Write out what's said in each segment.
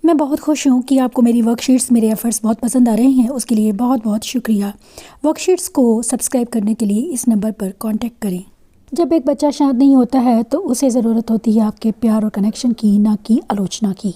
मैं बहुत खुश हूँ कि आपको मेरी वर्कशीट्स मेरे एफ़र्ट्स बहुत पसंद आ रहे हैं। उसके लिए बहुत बहुत शुक्रिया। वर्कशीट्स को सब्सक्राइब करने के लिए इस नंबर पर कांटेक्ट करें। जब एक बच्चा शांत नहीं होता है तो उसे ज़रूरत होती है आपके प्यार और कनेक्शन की, ना कि आलोचना की।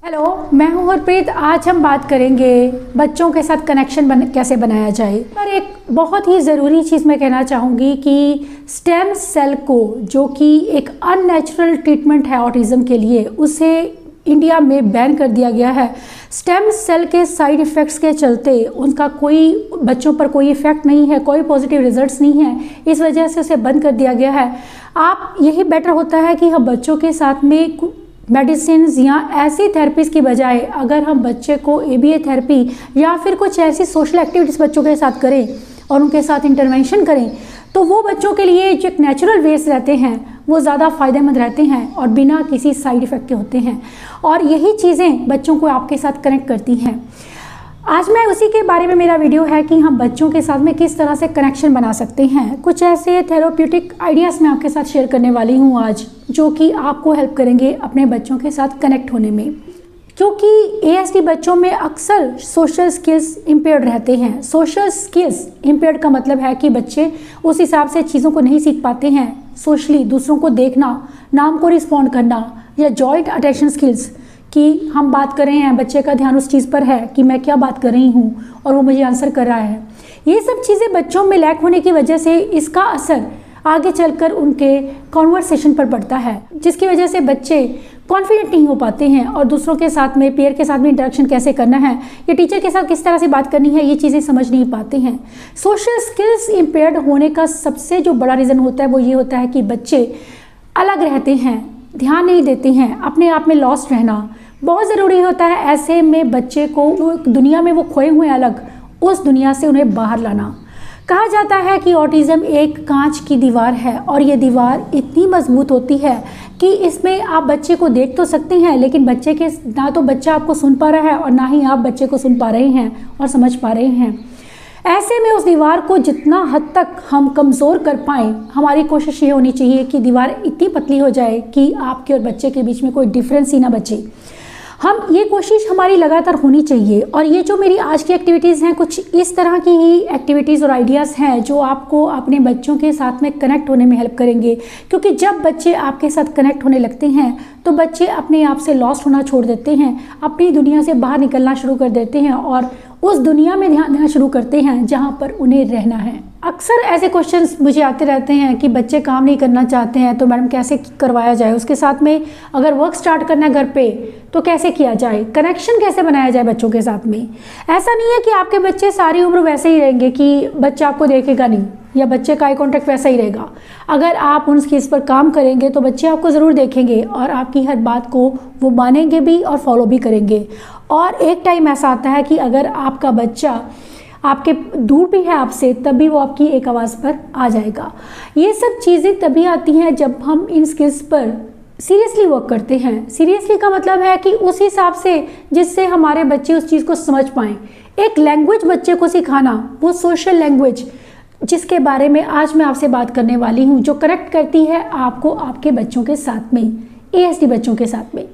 हेलो, मैं हूँ हरप्रीत। आज हम बात करेंगे बच्चों के साथ कनेक्शन कैसे बनाया जाए। पर एक बहुत ही ज़रूरी चीज़ मैं कहना चाहूँगी कि स्टेम सेल को, जो कि एक अननेचुरल ट्रीटमेंट है ऑटिज़म के लिए, उसे इंडिया में बैन कर दिया गया है। स्टेम सेल के साइड इफ़ेक्ट्स के चलते उनका कोई बच्चों पर कोई इफ़ेक्ट नहीं है, कोई पॉजिटिव रिजल्ट्स नहीं है, इस वजह से उसे बंद कर दिया गया है। आप यही बेटर होता है कि हम बच्चों के साथ में मेडिसिन या ऐसी थेरेपीज़ की बजाय अगर हम बच्चे को ABA थेरेपी या फिर कुछ ऐसी सोशल एक्टिविटीज़ बच्चों के साथ करें और उनके साथ इंटरवेंशन करें तो वो बच्चों के लिए जो एक नेचुरल वेज रहते हैं वो ज़्यादा फ़ायदेमंद रहते हैं और बिना किसी साइड इफ़ेक्ट के होते हैं। और यही चीज़ें बच्चों को आपके साथ कनेक्ट करती हैं। आज मैं उसी के बारे में मेरा वीडियो है कि हम बच्चों के साथ में किस तरह से कनेक्शन बना सकते हैं। कुछ ऐसे थेरेप्यूटिक आइडियाज़ मैं आपके साथ शेयर करने वाली हूँ आज, जो कि आपको हेल्प करेंगे अपने बच्चों के साथ कनेक्ट होने में। क्योंकि ASD बच्चों में अक्सर सोशल स्किल्स इम्पेयर्ड रहते हैं। सोशल स्किल्स इम्पेयर्ड का मतलब है कि बच्चे उस हिसाब से चीज़ों को नहीं सीख पाते हैं। सोशली दूसरों को देखना, नाम को रिस्पॉन्ड करना या जॉइंट अटेंशन स्किल्स कि हम बात कर रहे हैं, बच्चे का ध्यान उस चीज़ पर है कि मैं क्या बात कर रही हूँ और वो मुझे आंसर कर रहा है। ये सब चीज़ें बच्चों में लैक होने की वजह से इसका असर आगे चलकर उनके कॉन्वर्सेशन पर पड़ता है, जिसकी वजह से बच्चे कॉन्फिडेंट नहीं हो पाते हैं और दूसरों के साथ में, पेयर के साथ में इंटरेक्शन कैसे करना है या टीचर के साथ किस तरह से बात करनी है, ये चीज़ें समझ नहीं पाते हैं। सोशल स्किल्स इम्पेयर्ड होने का सबसे जो बड़ा रीज़न होता है वो ये होता है कि बच्चे अलग रहते हैं, ध्यान नहीं देते हैं, अपने आप में लॉस्ट रहना बहुत ज़रूरी होता है। ऐसे में बच्चे को जो दुनिया में वो खोए हुए अलग, उस दुनिया से उन्हें बाहर लाना। कहा जाता है कि ऑटिज़म एक कांच की दीवार है और ये दीवार इतनी मजबूत होती है कि इसमें आप बच्चे को देख तो सकते हैं, लेकिन बच्चे के ना तो बच्चा आपको सुन पा रहा है और ना ही आप बच्चे को सुन पा रहे हैं और समझ पा रहे हैं। ऐसे में उस दीवार को जितना हद तक हम कमज़ोर कर पाएँ, हमारी कोशिश ये होनी चाहिए कि दीवार इतनी पतली हो जाए कि आपके और बच्चे के बीच में कोई डिफरेंस ही ना बचे। ये कोशिश हमारी लगातार होनी चाहिए। और ये जो मेरी आज की एक्टिविटीज़ हैं, कुछ इस तरह की ही एक्टिविटीज़ और आइडियाज़ हैं जो आपको अपने बच्चों के साथ में कनेक्ट होने में हेल्प करेंगे। क्योंकि जब बच्चे आपके साथ कनेक्ट होने लगते हैं तो बच्चे अपने आप से लॉस्ट होना छोड़ देते हैं, अपनी दुनिया से बाहर निकलना शुरू कर देते हैं और उस दुनिया में ध्यान देना शुरू करते हैं जहाँ पर उन्हें रहना है। अक्सर ऐसे क्वेश्चंस मुझे आते रहते हैं कि बच्चे काम नहीं करना चाहते हैं तो मैडम कैसे करवाया जाए, उसके साथ में अगर वर्क स्टार्ट करना है घर पे तो कैसे किया जाए, कनेक्शन कैसे बनाया जाए बच्चों के साथ में। ऐसा नहीं है कि आपके बच्चे सारी उम्र वैसे ही रहेंगे कि बच्चा आपको देखेगा नहीं या बच्चे का आई कॉन्टैक्ट वैसा ही रहेगा। अगर आप उन स्किल्स पर काम करेंगे तो बच्चे आपको ज़रूर देखेंगे और आपकी हर बात को वो मानेंगे भी और फॉलो भी करेंगे। और एक टाइम ऐसा आता है कि अगर आपका बच्चा आपके दूर भी है आपसे, तभी वो आपकी एक आवाज़ पर आ जाएगा। ये सब चीज़ें तभी आती हैं जब हम इन स्किल्स पर सीरियसली वर्क करते हैं। सीरियसली का मतलब है कि उस हिसाब से जिससे हमारे बच्चे उस चीज़ को समझ पाएँ। एक लैंग्वेज बच्चे को सिखाना, वो सोशल लैंग्वेज जिसके बारे में आज मैं आपसे बात करने वाली हूँ, जो कनेक्ट करती है आपको आपके बच्चों के साथ में, ASD बच्चों के साथ में।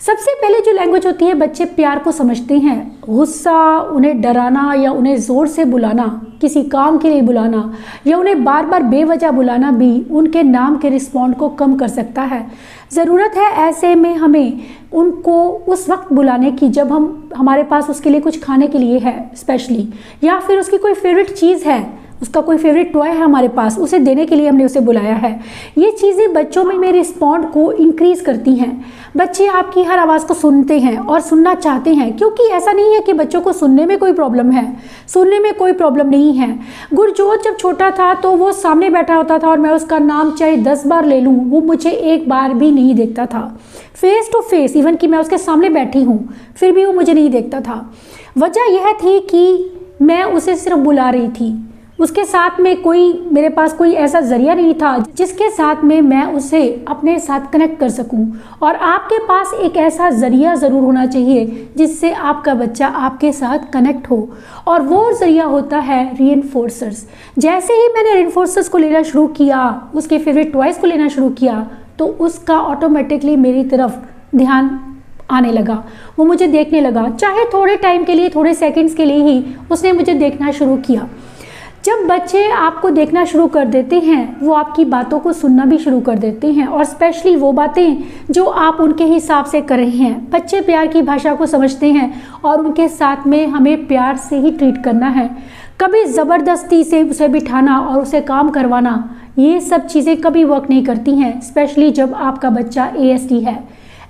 सबसे पहले जो लैंग्वेज होती है, बच्चे प्यार को समझते हैं। गुस्सा, उन्हें डराना या उन्हें ज़ोर से बुलाना, किसी काम के लिए बुलाना या उन्हें बार बार बेवजह बुलाना भी उनके नाम के रिस्पॉन्ड को कम कर सकता है। ज़रूरत है ऐसे में हमें उनको उस वक्त बुलाने की जब हमारे पास उसके लिए कुछ खाने के लिए है स्पेशली, या फिर उसकी कोई फेवरेट चीज़ है, उसका कोई फेवरेट टॉय है हमारे पास, उसे देने के लिए हमने उसे बुलाया है। ये चीज़ें बच्चों में रिस्पॉन्ड को इंक्रीज़ करती हैं। बच्चे आपकी हर आवाज़ को सुनते हैं और सुनना चाहते हैं, क्योंकि ऐसा नहीं है कि बच्चों को सुनने में कोई प्रॉब्लम है, सुनने में कोई प्रॉब्लम नहीं है। गुरजोत जब छोटा था तो वो सामने बैठा होता था और मैं उसका नाम चाहे 10 बार ले लूँ, वो मुझे एक बार भी नहीं देखता था फेस टू फेस। इवन कि मैं उसके सामने बैठी हूँ फिर भी वो मुझे नहीं देखता था। वजह यह थी कि मैं उसे सिर्फ बुला रही थी, उसके साथ में मेरे पास कोई ऐसा ज़रिया नहीं था जिसके साथ में मैं उसे अपने साथ कनेक्ट कर सकूं। और आपके पास एक ऐसा ज़रिया ज़रूर होना चाहिए जिससे आपका बच्चा आपके साथ कनेक्ट हो, और वो ज़रिया होता है रीइंफोर्सर्स। जैसे ही मैंने रीइंफोर्सर्स को लेना शुरू किया, उसके फेवरेट टॉयज़ को लेना शुरू किया, तो उसका ऑटोमेटिकली मेरी तरफ ध्यान आने लगा, वो मुझे देखने लगा, चाहे थोड़े टाइम के लिए, थोड़े सेकंड्स के लिए ही उसने मुझे देखना शुरू किया। जब बच्चे आपको देखना शुरू कर देते हैं, वो आपकी बातों को सुनना भी शुरू कर देते हैं, और स्पेशली वो बातें जो आप उनके हिसाब से कर रहे हैं। बच्चे प्यार की भाषा को समझते हैं और उनके साथ में हमें प्यार से ही ट्रीट करना है। कभी ज़बरदस्ती से उसे बिठाना और उसे काम करवाना, ये सब चीज़ें कभी वर्क नहीं करती हैं, स्पेशली जब आपका बच्चा ASD है।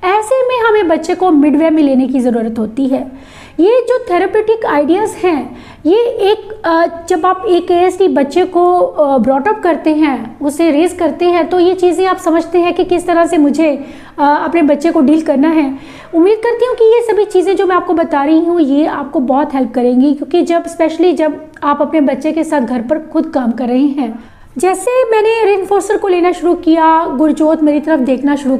ऐसे में हमें बच्चे को मिडवे में लेने की ज़रूरत होती है। ये जो थेरेपेटिक आइडियाज़ हैं, ये जब आप एक ASD बच्चे को ब्रॉटअप करते हैं, उसे रेज करते हैं, तो ये चीज़ें आप समझते हैं कि किस तरह से मुझे अपने बच्चे को डील करना है। उम्मीद करती हूँ कि ये सभी चीज़ें जो मैं आपको बता रही हूँ, ये आपको बहुत हेल्प करेंगी, क्योंकि स्पेशली जब आप अपने बच्चे के साथ घर पर खुद काम कर रहे हैं। जैसे मैंने रेनफोर्सर को लेना शुरू किया, गुरजोत मेरी तरफ देखना शुरू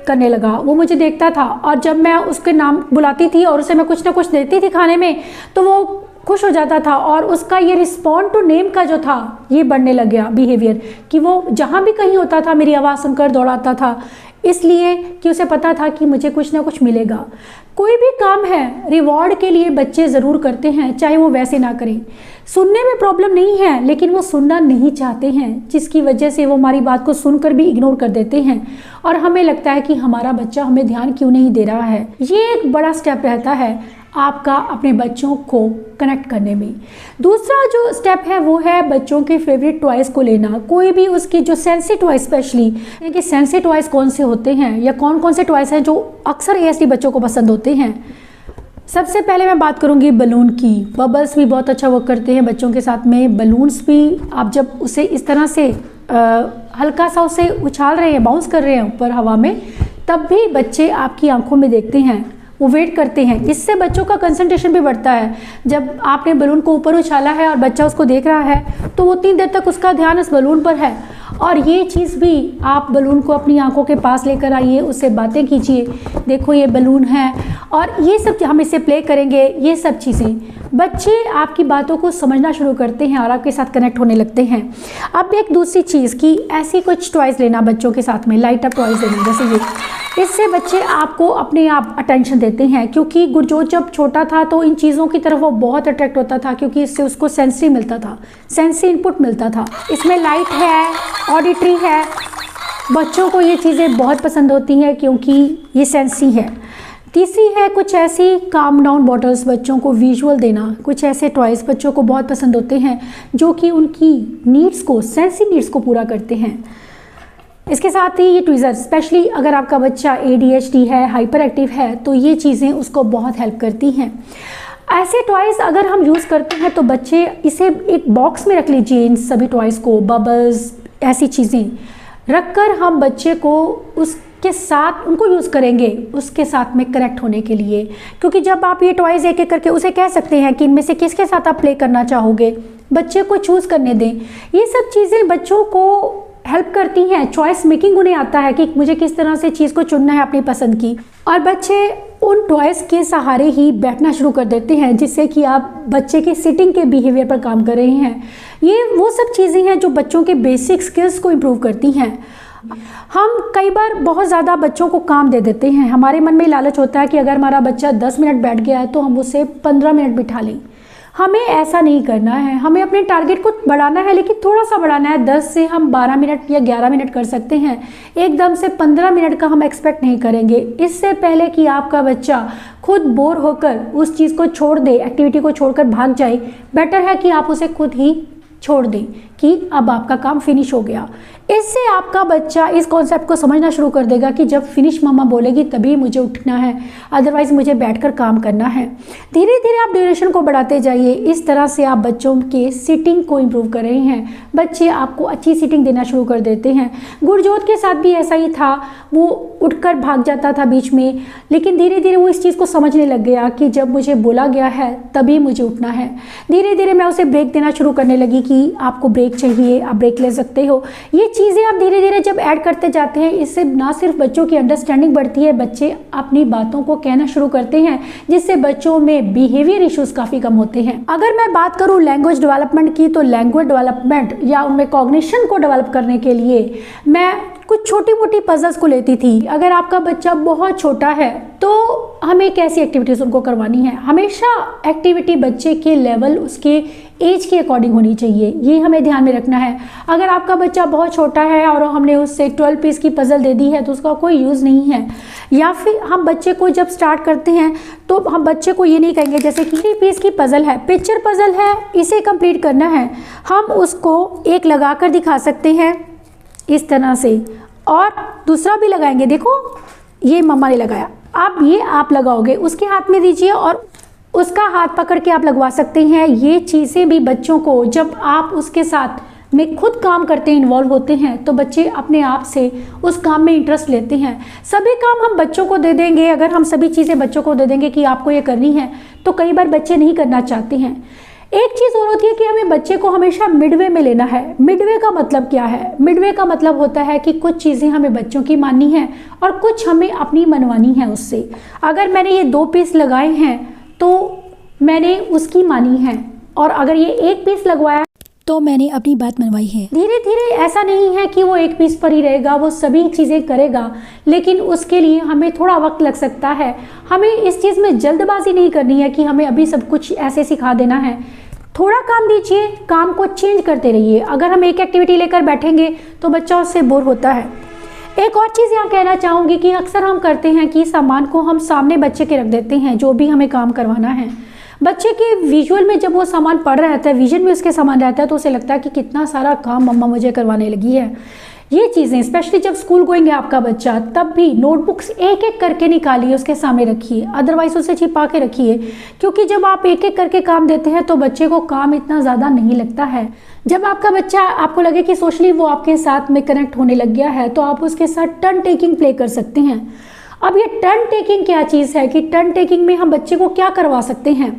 करने लगा। वो मुझे देखता था और जब मैं उसके नाम बुलाती थी और उसे मैं कुछ ना कुछ देती थी खाने में, तो वो खुश हो जाता था, और उसका ये रिस्पॉन्ड टू नेम का जो था, ये बढ़ने लग गया बिहेवियर, कि वो जहाँ भी कहीं होता था मेरी आवाज़ सुनकर दौड़ाता था, इसलिए कि उसे पता था कि मुझे कुछ ना कुछ मिलेगा। कोई भी काम है रिवॉर्ड के लिए बच्चे ज़रूर करते हैं, चाहे वो वैसे ना करें। सुनने में प्रॉब्लम नहीं है, लेकिन वो सुनना नहीं चाहते हैं, जिसकी वजह से वो हमारी बात को सुनकर भी इग्नोर कर देते हैं, और हमें लगता है कि हमारा बच्चा हमें ध्यान क्यों नहीं दे रहा है। ये एक बड़ा स्टेप रहता है आपका अपने बच्चों को कनेक्ट करने में। दूसरा जो स्टेप है वो है बच्चों के फेवरेट टॉयज़ को लेना। कोई भी उसकी जो सेंसी टॉयज़, स्पेशली कि सेंसी टॉयज़ कौन से होते हैं या कौन कौन से टॉयज़ हैं जो अक्सर ASD बच्चों को पसंद होते हैं। सबसे पहले मैं बात करूंगी बलून की। बबल्स भी बहुत अच्छा वर्क करते हैं बच्चों के साथ में। बलून्स भी आप जब उसे इस तरह से हल्का सा उसे उछाल रहे हैं, बाउंस कर रहे हैं ऊपर हवा में, तब भी बच्चे आपकी आंखों में देखते हैं, वो वेट करते हैं। इससे बच्चों का कंसंट्रेशन भी बढ़ता है। जब आपने बलून को ऊपर उछाला है और बच्चा उसको देख रहा है, तो वो उतनी देर तक उसका ध्यान उस बलून पर है। और ये चीज़ भी आप बलून को अपनी आंखों के पास लेकर आइए, उससे बातें कीजिए, देखो ये बलून है, और ये सब हम इसे प्ले करेंगे। ये सब चीज़ें बच्चे आपकी बातों को समझना शुरू करते हैं और आपके साथ कनेक्ट होने लगते हैं। अब एक दूसरी चीज़ कि ऐसी कुछ टॉयज़ लेना बच्चों के साथ में, लाइट अप टॉयज़ लेना, जैसे ये, इससे बच्चे आपको अपने आप अटेंशन देते हैं। क्योंकि गुरजोत जब छोटा था तो इन चीज़ों की तरफ वो बहुत अट्रैक्ट होता था, क्योंकि इससे उसको सेंसरी मिलता था, सेंसरी इनपुट मिलता था। इसमें लाइट है, ऑडिटरी है, बच्चों को ये चीज़ें बहुत पसंद होती हैं क्योंकि ये सेंसरी है। तीसरी है कुछ ऐसी काम डाउन बॉटल्स, बच्चों को विजुअल देना। कुछ ऐसे टॉयज़ बच्चों को बहुत पसंद होते हैं जो कि उनकी नीड्स को, सेंसरी नीड्स को पूरा करते हैं। इसके साथ ही ये ट्विज़र, स्पेशली अगर आपका बच्चा ADHD है, हाइपर एक्टिव है, तो ये चीज़ें उसको बहुत हेल्प करती हैं। ऐसे टॉयज़ अगर हम यूज़ करते हैं तो बच्चे इसे एक बॉक्स में रख लीजिए, इन सभी टॉयज़ को, बबल्स, ऐसी चीज़ें रखकर हम बच्चे को उसके साथ उनको यूज़ करेंगे, उसके साथ में कनेक्ट होने के लिए। क्योंकि जब आप ये टॉयज़ एक एक करके उसे कह सकते हैं कि इनमें से किसके साथ आप प्ले करना चाहोगे, बच्चे को चूज़ करने दें। ये सब चीज़ें बच्चों को हेल्प करती हैं, चॉइस मेकिंग उन्हें आता है कि मुझे किस तरह से चीज़ को चुनना है अपनी पसंद की। और बच्चे उन टॉयज़ के सहारे ही बैठना शुरू कर देते हैं, जिससे कि आप बच्चे के सिटिंग के बिहेवियर पर काम कर रहे हैं। ये वो सब चीज़ें हैं जो बच्चों के बेसिक स्किल्स को इम्प्रूव करती हैं। हम कई बार बहुत ज़्यादा बच्चों को काम दे देते हैं। हमारे मन में लालच होता है कि अगर हमारा बच्चा 10 मिनट बैठ गया है तो हम उसे 15 मिनट बिठा लें। हमें ऐसा नहीं करना है, हमें अपने टारगेट को बढ़ाना है, लेकिन थोड़ा सा बढ़ाना है। 10 से हम 12 मिनट या 11 मिनट कर सकते हैं, एकदम से 15 मिनट का हम एक्सपेक्ट नहीं करेंगे। इससे पहले कि आपका बच्चा खुद बोर होकर उस चीज़ को छोड़ दे, एक्टिविटी को छोड़कर भाग जाए, बेटर है कि आप उसे खुद ही छोड़ दें कि अब आपका काम फिनिश हो गया। इससे आपका बच्चा इस कॉन्सेप्ट को समझना शुरू कर देगा कि जब फिनिश मम्मा बोलेगी तभी मुझे उठना है, अदरवाइज़ मुझे बैठकर काम करना है। धीरे धीरे आप ड्यूरेशन को बढ़ाते जाइए। इस तरह से आप बच्चों के सिटिंग को इम्प्रूव कर रहे हैं। बच्चे आपको अच्छी सिटिंग देना शुरू कर देते हैं। गुरजोत के साथ भी ऐसा ही था, वो उठकर भाग जाता था बीच में, लेकिन धीरे धीरे वो इस चीज़ को समझने लग गया कि जब मुझे बोला गया है तभी मुझे उठना है। धीरे धीरे मैं उसे ब्रेक देना शुरू करने लगी कि आपको ब्रेक चाहिए, आप ब्रेक ले सकते हो। ये चीज़ें आप धीरे धीरे जब ऐड करते जाते हैं, इससे ना सिर्फ बच्चों की अंडरस्टैंडिंग बढ़ती है, बच्चे अपनी बातों को कहना शुरू करते हैं, जिससे बच्चों में बिहेवियर इश्यूज काफ़ी कम होते हैं। अगर मैं बात करूँ लैंग्वेज डेवलपमेंट की, तो लैंग्वेज डेवलपमेंट या उनमें कॉग्निशन को डेवलप करने के लिए मैं कुछ छोटी मोटी पजल्स को लेती थी। अगर आपका बच्चा बहुत छोटा है तो हमें कैसी एक्टिविटीज़ उनको करवानी है। हमेशा एक्टिविटी बच्चे के लेवल, उसके एज के अकॉर्डिंग होनी चाहिए, ये हमें ध्यान में रखना है। अगर आपका बच्चा बहुत छोटा है और हमने उससे 12 पीस की पजल दे दी है तो उसका कोई यूज़ नहीं है। या फिर हम बच्चे को जब स्टार्ट करते हैं तो हम बच्चे को ये नहीं कहेंगे जैसे कि 3 पीस की पजल है, पिक्चर पजल है, इसे कंप्लीट करना है। हम उसको एक लगा कर दिखा सकते हैं इस तरह से, और दूसरा भी लगाएंगे। देखो ये मम्मा ने लगाया, अब ये आप लगाओगे, उसके हाथ में दीजिए और उसका हाथ पकड़ के आप लगवा सकते हैं। ये चीज़ें भी बच्चों को, जब आप उसके साथ में खुद काम करते हैं, इन्वॉल्व होते हैं, तो बच्चे अपने आप से उस काम में इंटरेस्ट लेते हैं। सभी काम हम बच्चों को दे देंगे, अगर हम सभी चीज़ें बच्चों को दे देंगे कि आपको ये करनी है, तो कई बार बच्चे नहीं करना चाहते हैं। एक चीज़ और होती है कि हमें बच्चे को हमेशा मिडवे में लेना है। मिडवे का मतलब क्या है? मिडवे का मतलब होता है कि कुछ चीज़ें हमें बच्चों की माननी है और कुछ हमें अपनी मनवानी है उससे। अगर मैंने ये 2 पीस लगाए हैं तो मैंने उसकी मानी है, और अगर ये 1 पीस लगवाया तो मैंने अपनी बात मनवाई है। धीरे धीरे ऐसा नहीं है कि वो 1 पीस पर ही रहेगा, वो सभी चीज़ें करेगा, लेकिन उसके लिए हमें थोड़ा वक्त लग सकता है। हमें इस चीज़ में जल्दबाजी नहीं करनी है कि हमें अभी सब कुछ ऐसे सिखा देना है। थोड़ा काम दीजिए, काम को चेंज करते रहिए। अगर हम एक एक्टिविटी लेकर बैठेंगे तो बच्चा उससे बोर होता है। एक और चीज़ यहाँ कहना चाहूँगी कि अक्सर हम करते हैं कि सामान को हम सामने बच्चे के रख देते हैं, जो भी हमें काम करवाना है। बच्चे के विजुअल में जब वो सामान पढ़ रहा रहता है, विजन में उसके सामान रहता है, तो उसे लगता है कि कितना सारा काम मम्मा मुझे करवाने लगी है। ये चीज़ें स्पेशली जब स्कूल गोइंग है आपका बच्चा, तब भी नोटबुक्स एक एक करके निकालिए, उसके सामने रखिए, अदरवाइज उसे छिपा के रखिए, क्योंकि जब आप एक एक करके काम देते हैं तो बच्चे को काम इतना ज़्यादा नहीं लगता है। जब आपका बच्चा, आपको लगे कि सोशली वो आपके साथ में कनेक्ट होने लग गया है, तो आप उसके साथ टर्न टेकिंग प्ले कर सकते हैं। अब ये टर्न टेकिंग क्या चीज़ है कि टर्न टेकिंग में हम बच्चे को क्या करवा सकते हैं?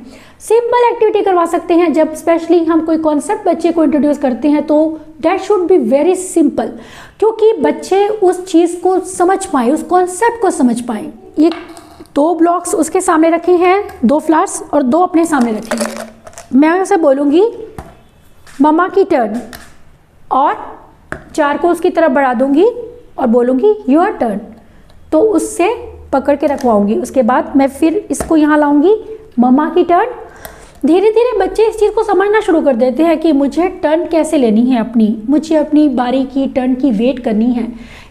सिंपल एक्टिविटी करवा सकते हैं। जब स्पेशली हम कोई कॉन्सेप्ट बच्चे को इंट्रोड्यूस करते हैं तो that should be very simple, क्योंकि बच्चे उस चीज़ को समझ पाए, उस कॉन्सेप्ट को समझ पाए। ये 2 ब्लॉक्स उसके सामने रखे हैं, 2 फ्लावर्स और 2 अपने सामने रखे हैं। मैं उसे बोलूँगी मम्मा की टर्न, और 4 को उसकी तरफ बढ़ा दूंगी और बोलूँगी योर टर्न, तो उससे पकड़ के रखवाऊंगी। उसके बाद मैं फिर इसको यहाँ लाऊंगी, मम्मा की टर्न। धीरे धीरे बच्चे इस चीज़ को समझना शुरू कर देते हैं कि मुझे टर्न कैसे लेनी है अपनी, मुझे अपनी बारी की टर्न की वेट करनी है।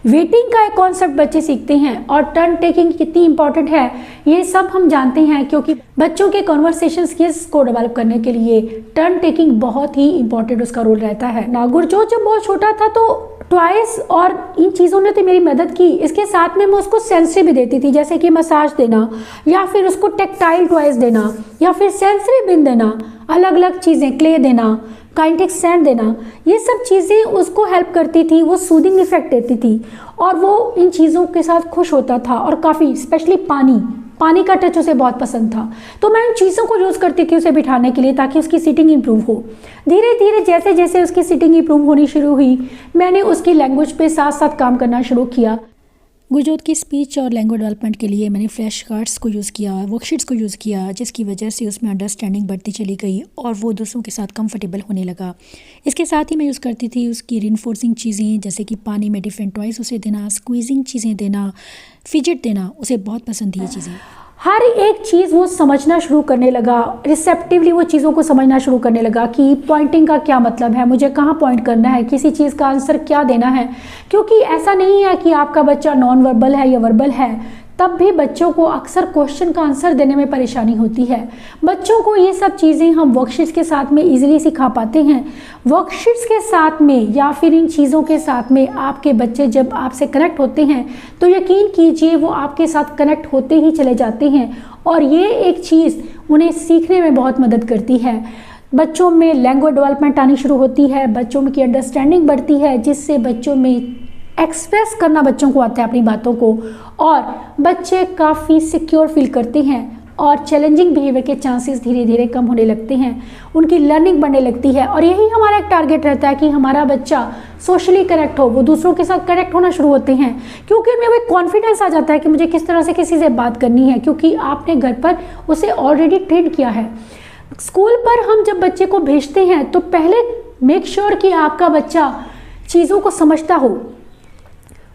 वेटिंग का एक कॉन्सेप्ट बच्चे सीखते हैं, और टर्न टेकिंग कितनी इंपॉर्टेंट है ये सब हम जानते हैं, क्योंकि बच्चों के कॉन्वर्सेशन स्किल्स को डेवलप करने के लिए टर्न टेकिंग बहुत ही इंपॉर्टेंट उसका रोल रहता है। नागुरजोत जब बहुत छोटा था तो टॉयज और इन चीज़ों ने तो मेरी मदद की, इसके साथ में मैं उसको सेंसरी भी देती थी, जैसे कि मसाज देना, या फिर उसको टेक्टाइल टॉयज देना, या फिर सेंसरी बिन देना, अलग अलग चीज़ें, क्ले देना, काइनेटिक सैंड देना। ये सब चीज़ें उसको हेल्प करती थी, वो सूदिंग इफेक्ट देती थी, और वो इन चीज़ों के साथ खुश होता था। और काफ़ी स्पेशली पानी का टच उसे बहुत पसंद था, तो मैं इन चीज़ों को यूज़ करती थी उसे बिठाने के लिए, ताकि उसकी सिटिंग इंप्रूव हो। धीरे धीरे जैसे जैसे उसकी सिटिंग इंप्रूव होनी शुरू हुई, मैंने उसकी लैंग्वेज पे साथ साथ काम करना शुरू किया। गुरजोत की स्पीच और लैंग्वेज डेवलपमेंट के लिए मैंने फ्लैश कार्ड्स को यूज़ किया, वर्कशीट्स को यूज़ किया, जिसकी वजह से उसमें अंडरस्टैंडिंग बढ़ती चली गई और वो दूसरों के साथ कंफर्टेबल होने लगा। इसके साथ ही मैं यूज़ करती थी उसकी रिइंफोर्सिंग चीज़ें, जैसे कि पानी में डिफरेंट टॉयज उसे देना, स्क्वीजिंग चीज़ें देना, फिजिट देना, उसे बहुत पसंद थी ये चीज़ें। हर एक चीज़ वो समझना शुरू करने लगा, रिसेप्टिवली वो चीज़ों को समझना शुरू करने लगा कि पॉइंटिंग का क्या मतलब है, मुझे कहाँ पॉइंट करना है, किसी चीज़ का आंसर क्या देना है। क्योंकि ऐसा नहीं है कि आपका बच्चा नॉन वर्बल है या वर्बल है, तब भी बच्चों को अक्सर क्वेश्चन का आंसर देने में परेशानी होती है। बच्चों को ये सब चीज़ें हम वर्कशीट्स के साथ में इजीली सिखा पाते हैं। वर्कशीट्स के साथ में या फिर इन चीज़ों के साथ में आपके बच्चे जब आपसे कनेक्ट होते हैं तो यकीन कीजिए वो आपके साथ कनेक्ट होते ही चले जाते हैं, और ये एक चीज़ उन्हें सीखने में बहुत मदद करती है। बच्चों में लैंग्वेज डेवलपमेंट आनी शुरू होती है, बच्चों की अंडरस्टैंडिंग बढ़ती है, जिससे बच्चों में एक्सप्रेस करना बच्चों को आता है अपनी बातों को, और बच्चे काफ़ी सिक्योर फील करते हैं और चैलेंजिंग बिहेवियर के चांसेस धीरे धीरे कम होने लगते हैं, उनकी लर्निंग बढ़ने लगती है। और यही हमारा एक टारगेट रहता है कि हमारा बच्चा सोशली कनेक्ट हो, वो दूसरों के साथ कनेक्ट होना शुरू होते हैं, क्योंकि उनमें वो एक कॉन्फिडेंस आ जाता है कि मुझे किस तरह से किसी से बात करनी है, क्योंकि आपने घर पर उसे ऑलरेडी ट्रेन किया है। स्कूल पर हम जब बच्चे को भेजते हैं तो पहले मेक श्योर कि आपका बच्चा चीज़ों को समझता हो,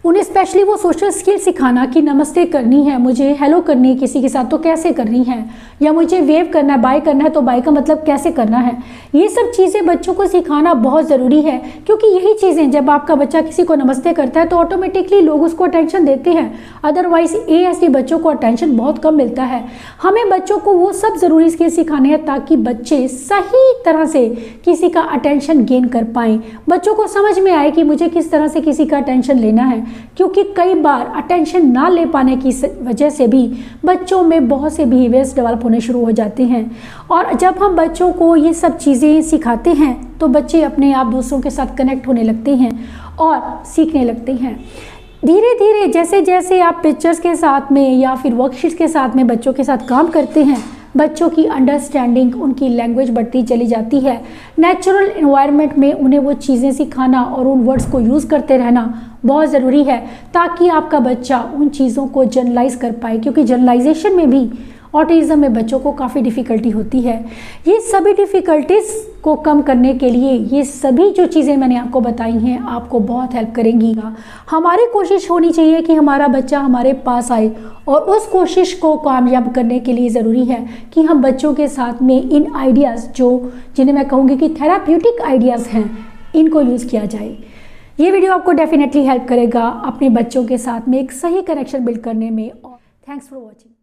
उन्हें स्पेशली वो सोशल स्किल सिखाना कि नमस्ते करनी है, मुझे हेलो करनी है किसी के साथ तो कैसे करनी है, या मुझे वेव करना है, बाय करना है तो बाय का मतलब कैसे करना है। ये सब चीज़ें बच्चों को सिखाना बहुत ज़रूरी है, क्योंकि यही चीज़ें जब आपका बच्चा किसी को नमस्ते करता है तो ऑटोमेटिकली लोग उसको अटेंशन देते हैं। अदरवाइज ASD बच्चों को अटेंशन बहुत कम मिलता है। हमें बच्चों को वो सब ज़रूरी स्किल सिखाने हैं ताकि बच्चे सही तरह से किसी का अटेंशन गेन कर पाएँ, बच्चों को समझ में आए कि मुझे किस तरह से किसी का अटेंशन लेना है। क्योंकि कई बार अटेंशन ना ले पाने की वजह से भी बच्चों में बहुत से बिहेवियर्स डेवलप होने शुरू हो जाते हैं। और जब हम बच्चों को ये सब चीज़ें सिखाते हैं तो बच्चे अपने आप दूसरों के साथ कनेक्ट होने लगते हैं और सीखने लगते हैं। धीरे धीरे जैसे जैसे आप पिक्चर्स के साथ में या फिर वर्कशीट्स के साथ में बच्चों के साथ काम करते हैं, बच्चों की अंडरस्टैंडिंग, उनकी लैंग्वेज बढ़ती चली जाती है। नेचुरल एनवायरनमेंट में उन्हें वो चीज़ें सिखाना और उन वर्ड्स को यूज़ करते रहना बहुत ज़रूरी है ताकि आपका बच्चा उन चीज़ों को जनरलाइज कर पाए, क्योंकि जनरलाइजेशन में भी ऑटिज़म में बच्चों को काफ़ी डिफ़िकल्टी होती है। ये सभी डिफ़िकल्टीज़ को कम करने के लिए ये सभी जो चीज़ें मैंने आपको बताई हैं आपको बहुत हेल्प करेंगी। हमारी कोशिश होनी चाहिए कि हमारा बच्चा हमारे पास आए, और उस कोशिश को कामयाब करने के लिए ज़रूरी है कि हम बच्चों के साथ में इन आइडियाज़ जिन्हें मैं कहूँगी कि थेराप्यूटिक आइडियाज़ हैं, इनको यूज़ किया जाए। ये वीडियो आपको डेफिनेटली हेल्प करेगा अपने बच्चों के साथ में एक सही कनेक्शन बिल्ड करने में। और थैंक्स फॉर वॉचिंग।